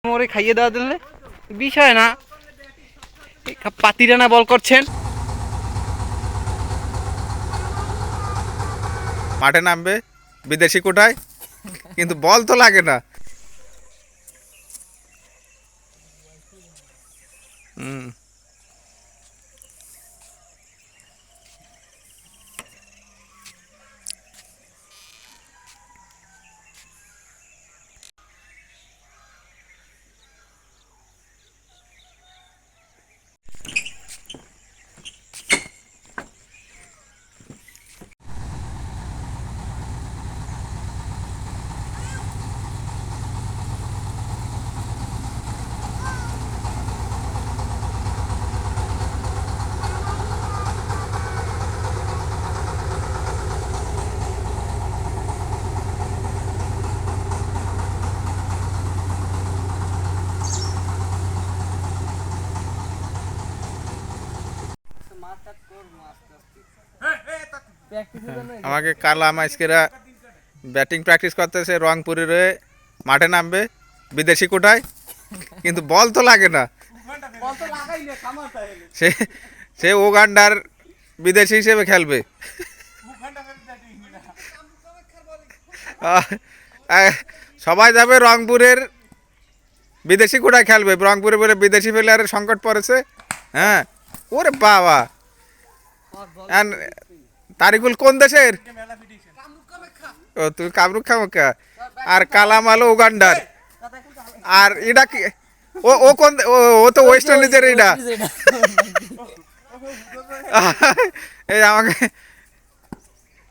মোরে খাইয়ে দেওয়া দিলে বিষয় না, পাতিরা না বল করছেন, মাঠে নামবে বিদেশি কোটায়, কিন্তু বল তো লাগে না। হুম, আমাকে কালাম আজকেরা ব্যাটিং প্র্যাকটিস করতেছে রংপুরের হয়ে, মাঠে নামবে বিদেশি কোটায়, কিন্তু বল তো লাগে না। সে সে উগান্ডার বিদেশি হিসেবে খেলবে। সবাই যাবে রংপুরের বিদেশি কোটায় খেলবে, রংপুরে বলে বিদেশি প্লেয়ারের সংকট পড়েছে। হ্যাঁ, ওরে বাবা, তারিকুল কোন দেশের? ও তুমি কামরুক খামুকা, আর কালাম আলো উগান্ডার। আর এটা কি, ও ও কোন, ও তো ওয়েস্ট ইন্ডিজের। এটা এই আমাকে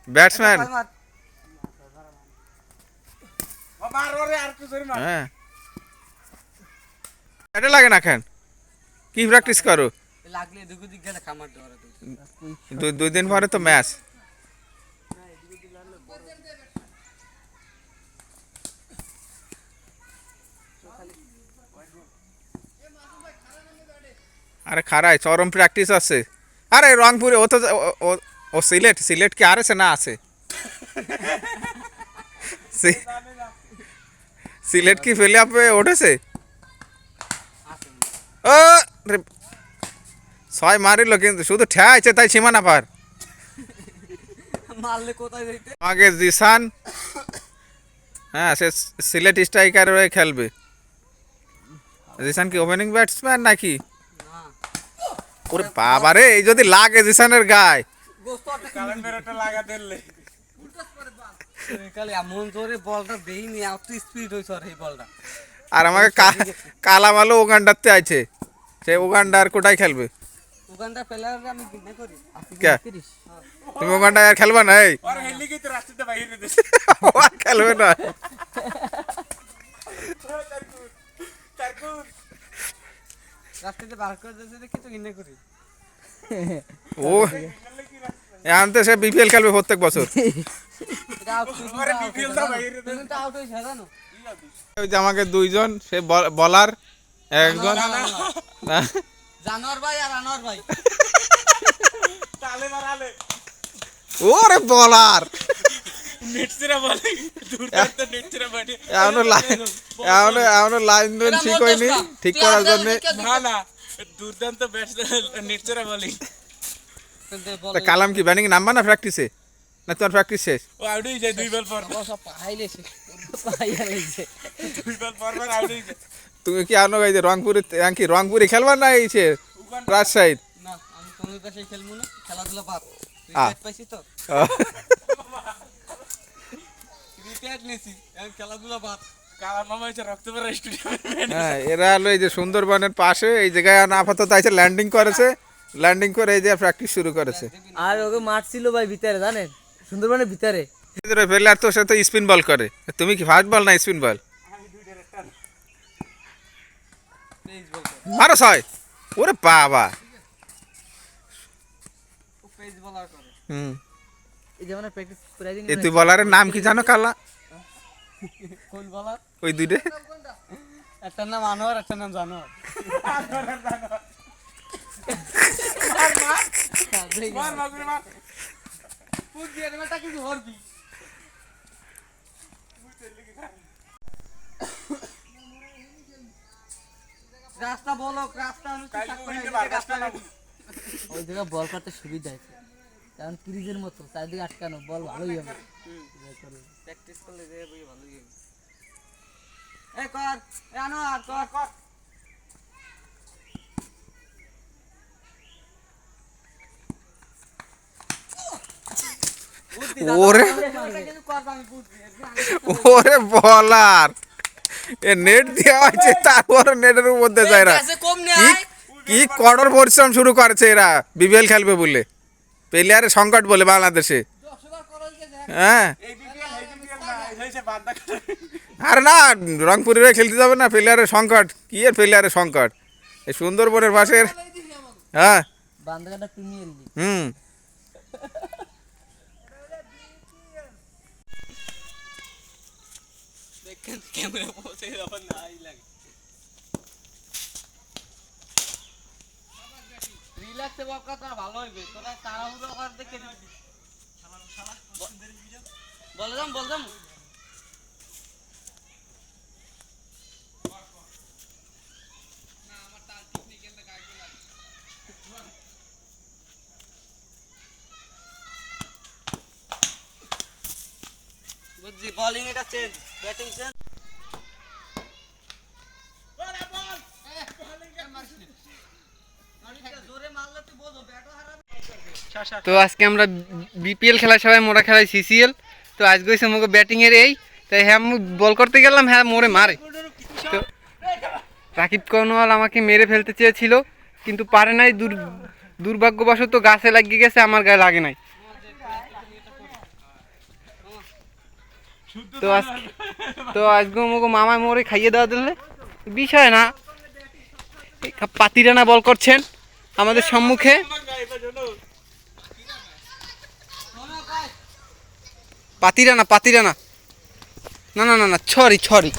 ব্যাটসম্যান। হ্যাঁ, এটা লাগে না কেন? কি প্র্যাকটিস করো? দুই দিন পরে তো ম্যাচ। আরে খারাই চরম প্র্যাকটিস আছে। আরে রংপুরে ও তো ও সিলেট, সিলেট কি আর আছে না আছে? সিলেট কি ফেলে আপে উঠেছে? ও ছয় মারিল, কিন্তু শুধু ঠেয়াইছে তাই সীমানা পার। আগে জিসান, হ্যাঁ সে সিলেট স্ট্রাইকার হয়ে খেলবে। জিসান কি ওপেনিং ব্যাটসম্যান নাকি? ওরে বাবা রে, এই যদি লাগে জিসানের গায়ে। আর আমাকে কালাম আলো উগান্ডাতে আছে, সে উগান্ডার কোটায় খেলবে। তুমি ওখানটায় আর খেলবা না? এই খেলবে না। ও এখন তো সে বিপিএল খেলবে প্রত্যেক বছর। ওই যে আমাকে দুইজন, সে বলার একজন। ওরে বলার লাইন ঠিক হয়নি, ঠিক করার জন্য। কালাম কি ব্যাটিং নামবা না প্র্যাকটিসে? না তোমার প্র্যাকটিস শেষ? তুমি কি আনো এই যে রংপুরে, কি রংপুরে খেলবা না এই সে রাজশাহী? হ্যাঁ, এরা হলো এই যে সুন্দরবনের পাশে এই জায়গায় আপাতত আছে, ল্যান্ডিং করেছে, ল্যান্ডিং করে এই যে প্র্যাকটিস শুরু করেছে। আর ওকে মাঠ ছিল ভাই ভিতরে, জানেন সুন্দরবনের ভিতরে। প্লেয়ার তো সে তো স্পিন বল করে, তুমি কি ফাস্ট বল না স্পিন বল? মারো ছয়, ওরে বাবা। হুম, এই তুই বলারের নাম কি জানো কালা? ওই দুইটা, একটার নাম আনোয়ার, একটার নাম জানোয়ার। রাস্তা বলো, রাস্তা ওই জায়গায় বল করতে সুবিধা আছে, কারণ ক্রিজের মতো চারদিকে আটকানো, বল ভালোই হবে। প্র্যাকটিস করলে যে ভালোই হবে। এই কর, এই আনো আর কর কর। ওরে কিন্তু কর আমি বুঝছি। ওরে বলার এ নেট দেওয়া হয়েছে, তারপর নেটের মধ্যে যায় না। গ্যাসে কম নে কি আয়। কি কঠোর পরিশ্রম শুরু করেছে এরা বিপিএল খেলবে বলে, প্লেয়ারের সংকট বলে বাংলাদেশে। হ্যাঁ আরে না, রংপুরে খেলতে যাবে না, প্লেয়ারের সংকট কি এর প্লেয়ারের সংকট এই সুন্দরবনের পাশের। হ্যাঁ বান্দাঘাটা প্রিমিয়ার লিগ। হুম দেখেন ক্যামেরা পৌঁছে আবার নাই লাগে। রিল্যাক্সে বল কথা ভালো হইবে, তোরা তাড়াহুড়ো কর দেখে বললাম বুঝছি। বোলিং এটা চেঞ্জ, ব্যাটিং চেঞ্জ। জোরে মারলে তুই বলো ব্যাটও হারাবে। তো আজকে আমরা বিপিএল খেলা সবাই মোরা খেলাই সিসিএল। তো আজ গেছে মোকে ব্যাটিংয়ের এই, তাই হ্যাঁ আমি বল করতে গেলাম, হ্যাঁ মোরে মারে। তো রাকিব কর্নওয়াল আমাকে মেরে ফেলতে চেয়েছিল, কিন্তু পারে নাই। দুর্ভাগ্যবশত গাছে লাগিয়ে গেছে, আমার গায়ে লাগে নাই। তো আজকে মোকে মামায় মোরে খাইয়ে দেওয়া দিলে বিষয় না। পাতিরানা বল করছেন আমাদের সম্মুখে। পাতিরানা না না না না ছড়ি।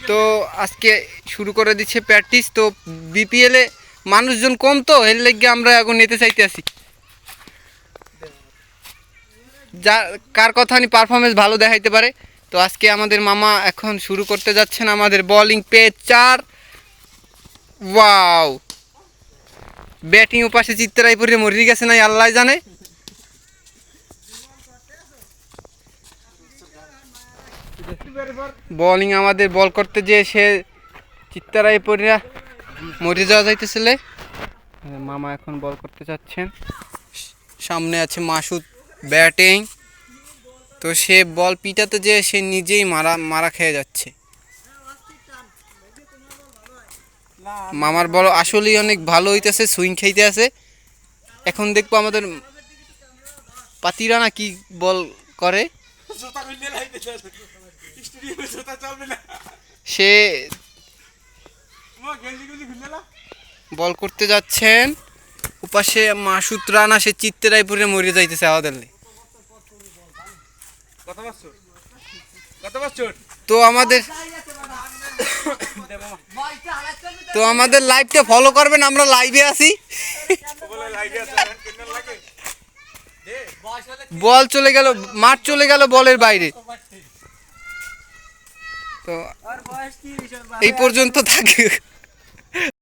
তো আজকে শুরু করে দিচ্ছে প্র্যাকটিস। তো বিপিএলে মানুষজন কম, তো এর লেগে আমরা এখন নিতে চাইতে আসি। যা কার কথা নি পারফরমেন্স ভালো দেখাইতে পারে। তো আজকে আমাদের মামা এখন শুরু করতে যাচ্ছেন আমাদের বোলিং পেজ 4। ওয়াও, ব্যাটিং ও পাশে চিত্তরাই পরে মরে গেছে নাই আল্লাহ জানে। বোলিং আমাদের বল করতে যেয়ে সে চিত্তরাই পরে মরে যাওয়া যাইতেছিল। মামা এখন বল করতে যাচ্ছেন, সামনে আছে মাসুদ ব্যাটিং। তো সে বল পিটাতে যেয়ে সে নিজেই মারা খেয়ে যাচ্ছে। মামার বল আসলেই অনেক ভালো হইতেছে, সুইং খাইতে আছে। এখন দেখবো আমাদের পাতিরানা কি বল করে। সে বল করতে যাচ্ছেন, উপাশে মাসুদ রানা সে চিত্তে রায়পুরে মরে যাইতেছে আমাদের। তো আমাদের লাইভটা ফলো করবেন, আমরা লাইভে আছি। বল চলে গেল, মাঠ চলে গেল বলের বাইরে। তো এই পর্যন্ত থাকে।